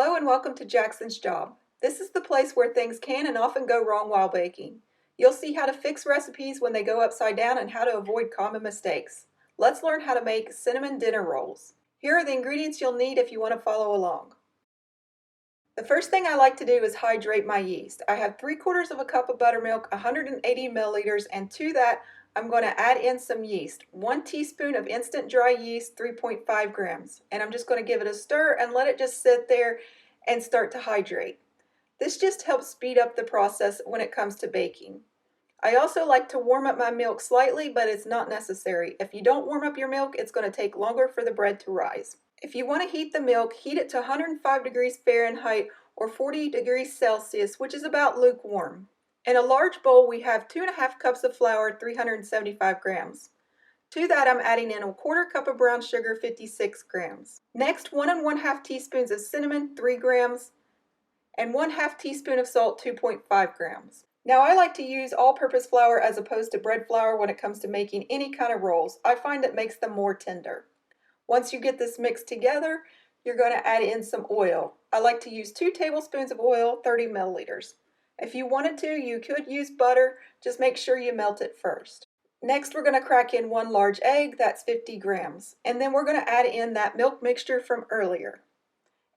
Hello and welcome to Jackson's Job. This is the place where things can and often go wrong while baking. You'll see how to fix recipes when they go upside down and how to avoid common mistakes. Let's learn how to make cinnamon dinner rolls. Here are the ingredients you'll need if you want to follow along. The first thing I like to do is hydrate my yeast. I have 3/4 of a cup of buttermilk, 180 milliliters, and to that I'm going to add in some yeast. 1 teaspoon of instant dry yeast, 3.5 grams. And I'm just going to give it a stir and let it just sit there and start to hydrate. This just helps speed up the process when it comes to baking. I also like to warm up my milk slightly, but it's not necessary. If you don't warm up your milk, it's going to take longer for the bread to rise. If you want to heat the milk, heat it to 105 degrees Fahrenheit or 40 degrees Celsius, which is about lukewarm. In a large bowl, we have 2.5 cups of flour, 375 grams. To that, I'm adding in 1/4 cup of brown sugar, 56 grams. Next, 1 1/2 teaspoons of cinnamon, 3 grams, and 1/2 teaspoon of salt, 2.5 grams. Now, I like to use all-purpose flour as opposed to bread flour when it comes to making any kind of rolls. I find it makes them more tender. Once you get this mixed together, you're going to add in some oil. I like to use 2 tablespoons of oil, 30 milliliters. If you wanted to, you could use butter, just make sure you melt it first. Next, we're going to crack in 1 large egg, that's 50 grams. And then we're going to add in that milk mixture from earlier.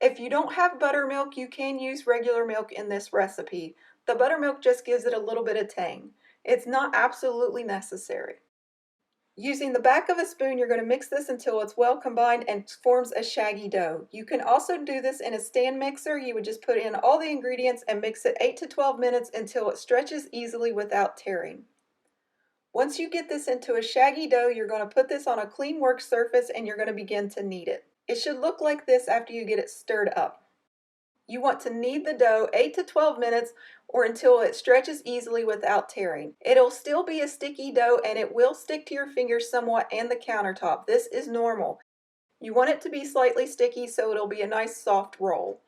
If you don't have buttermilk, you can use regular milk in this recipe. The buttermilk just gives it a little bit of tang. It's not absolutely necessary. Using the back of a spoon, you're going to mix this until it's well combined and forms a shaggy dough. You can also do this in a stand mixer. You would just put in all the ingredients and mix it 8 to 12 minutes until it stretches easily without tearing. Once you get this into a shaggy dough, you're going to put this on a clean work surface and you're going to begin to knead it. It should look like this after you get it stirred up. You want to knead the dough 8 to 12 minutes or until it stretches easily without tearing. It'll still be a sticky dough and it will stick to your fingers somewhat and the countertop. This is normal. You want it to be slightly sticky so it'll be a nice soft roll.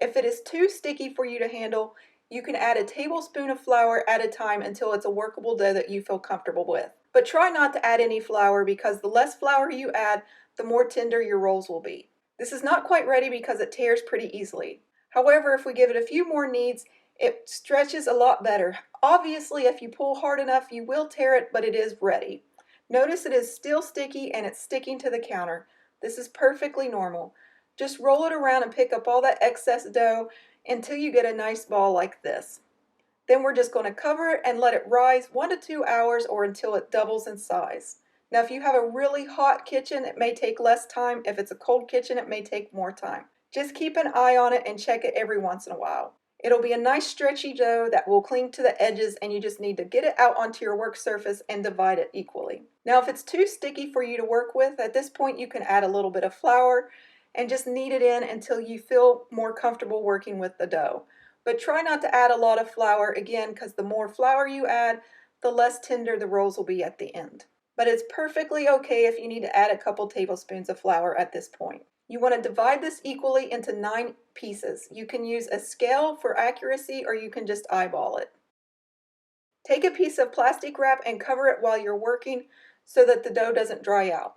If it is too sticky for you to handle, you can add a tablespoon of flour at a time until it's a workable dough that you feel comfortable with. But try not to add any flour because the less flour you add, the more tender your rolls will be. This is not quite ready because it tears pretty easily. However, if we give it a few more kneads, it stretches a lot better. Obviously, if you pull hard enough, you will tear it, but it is ready. Notice it is still sticky and it's sticking to the counter. This is perfectly normal. Just roll it around and pick up all that excess dough until you get a nice ball like this. Then we're just going to cover it and let it rise 1 to 2 hours or until it doubles in size. Now, if you have a really hot kitchen, it may take less time. If it's a cold kitchen, it may take more time. Just keep an eye on it and check it every once in a while. It'll be a nice stretchy dough that will cling to the edges and you just need to get it out onto your work surface and divide it equally. Now, if it's too sticky for you to work with, at this point you can add a little bit of flour and just knead it in until you feel more comfortable working with the dough. But try not to add a lot of flour again because the more flour you add, the less tender the rolls will be at the end. But it's perfectly okay if you need to add a couple tablespoons of flour at this point. You want to divide this equally into 9 pieces. You can use a scale for accuracy or you can just eyeball it. Take a piece of plastic wrap and cover it while you're working so that the dough doesn't dry out.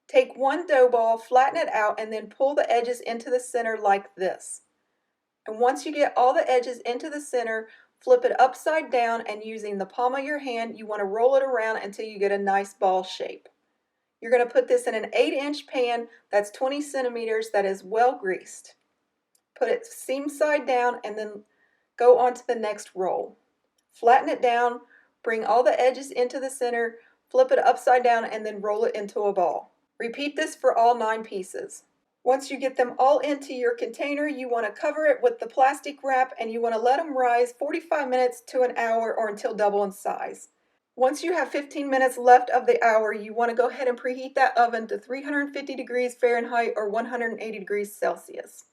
Take 1 dough ball, flatten it out, and then pull the edges into the center like this. And once you get all the edges into the center, flip it upside down and using the palm of your hand, you want to roll it around until you get a nice ball shape. You're going to put this in an 8-inch pan that's 20 centimeters that is well greased. Put it seam side down and then go on to the next roll. Flatten it down, bring all the edges into the center, flip it upside down and then roll it into a ball. Repeat this for all 9 pieces. Once you get them all into your container, you want to cover it with the plastic wrap and you want to let them rise 45 minutes to an hour or until double in size. Once you have 15 minutes left of the hour, you want to go ahead and preheat that oven to 350 degrees Fahrenheit or 180 degrees Celsius.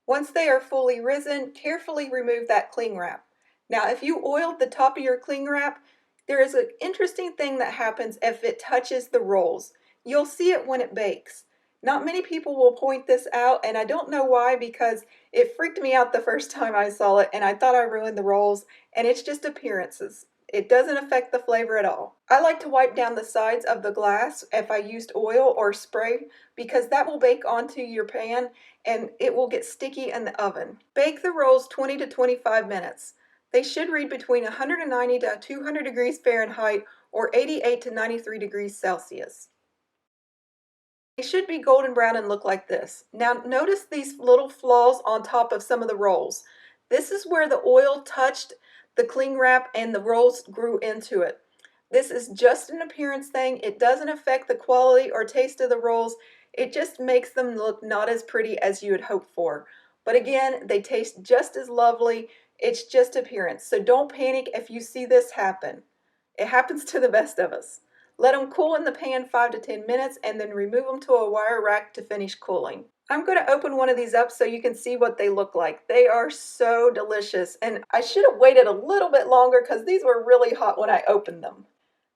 Once they are fully risen, carefully remove that cling wrap. Now, if you oiled the top of your cling wrap, there is an interesting thing that happens if it touches the rolls. You'll see it when it bakes. Not many people will point this out, and I don't know why because it freaked me out the first time I saw it, and I thought I ruined the rolls, and it's just appearances. It doesn't affect the flavor at all. I like to wipe down the sides of the glass if I used oil or spray because that will bake onto your pan and it will get sticky in the oven. Bake the rolls 20 to 25 minutes. They should read between 190 to 200 degrees Fahrenheit or 88 to 93 degrees Celsius. They should be golden brown and look like this. Now notice these little flaws on top of some of the rolls. This is where the oil touched the cling wrap and the rolls grew into it. This is just an appearance thing. It doesn't affect the quality or taste of the rolls. It just makes them look not as pretty as you had hoped for. But again, they taste just as lovely. It's just appearance. So don't panic if you see this happen. It happens to the best of us. Let them cool in the pan 5 to 10 minutes and then remove them to a wire rack to finish cooling. I'm going to open one of these up so you can see what they look like. They are so delicious, and I should have waited a little bit longer because these were really hot when I opened them.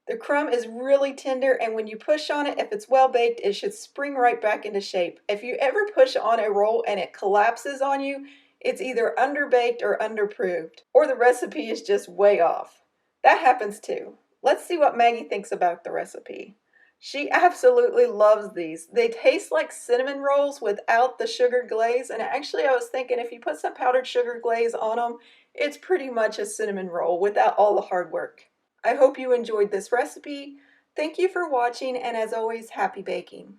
The crumb is really tender, and when you push on it, if it's well baked, it should spring right back into shape. If you ever push on a roll and it collapses on you, it's either underbaked or underproofed, or the recipe is just way off. That happens too. Let's see what Maggie thinks about the recipe. She absolutely loves these. They taste like cinnamon rolls without the sugar glaze, and actually I was thinking if you put some powdered sugar glaze on them, it's pretty much a cinnamon roll without all the hard work. I hope you enjoyed this recipe. Thank you for watching, and as always, happy baking.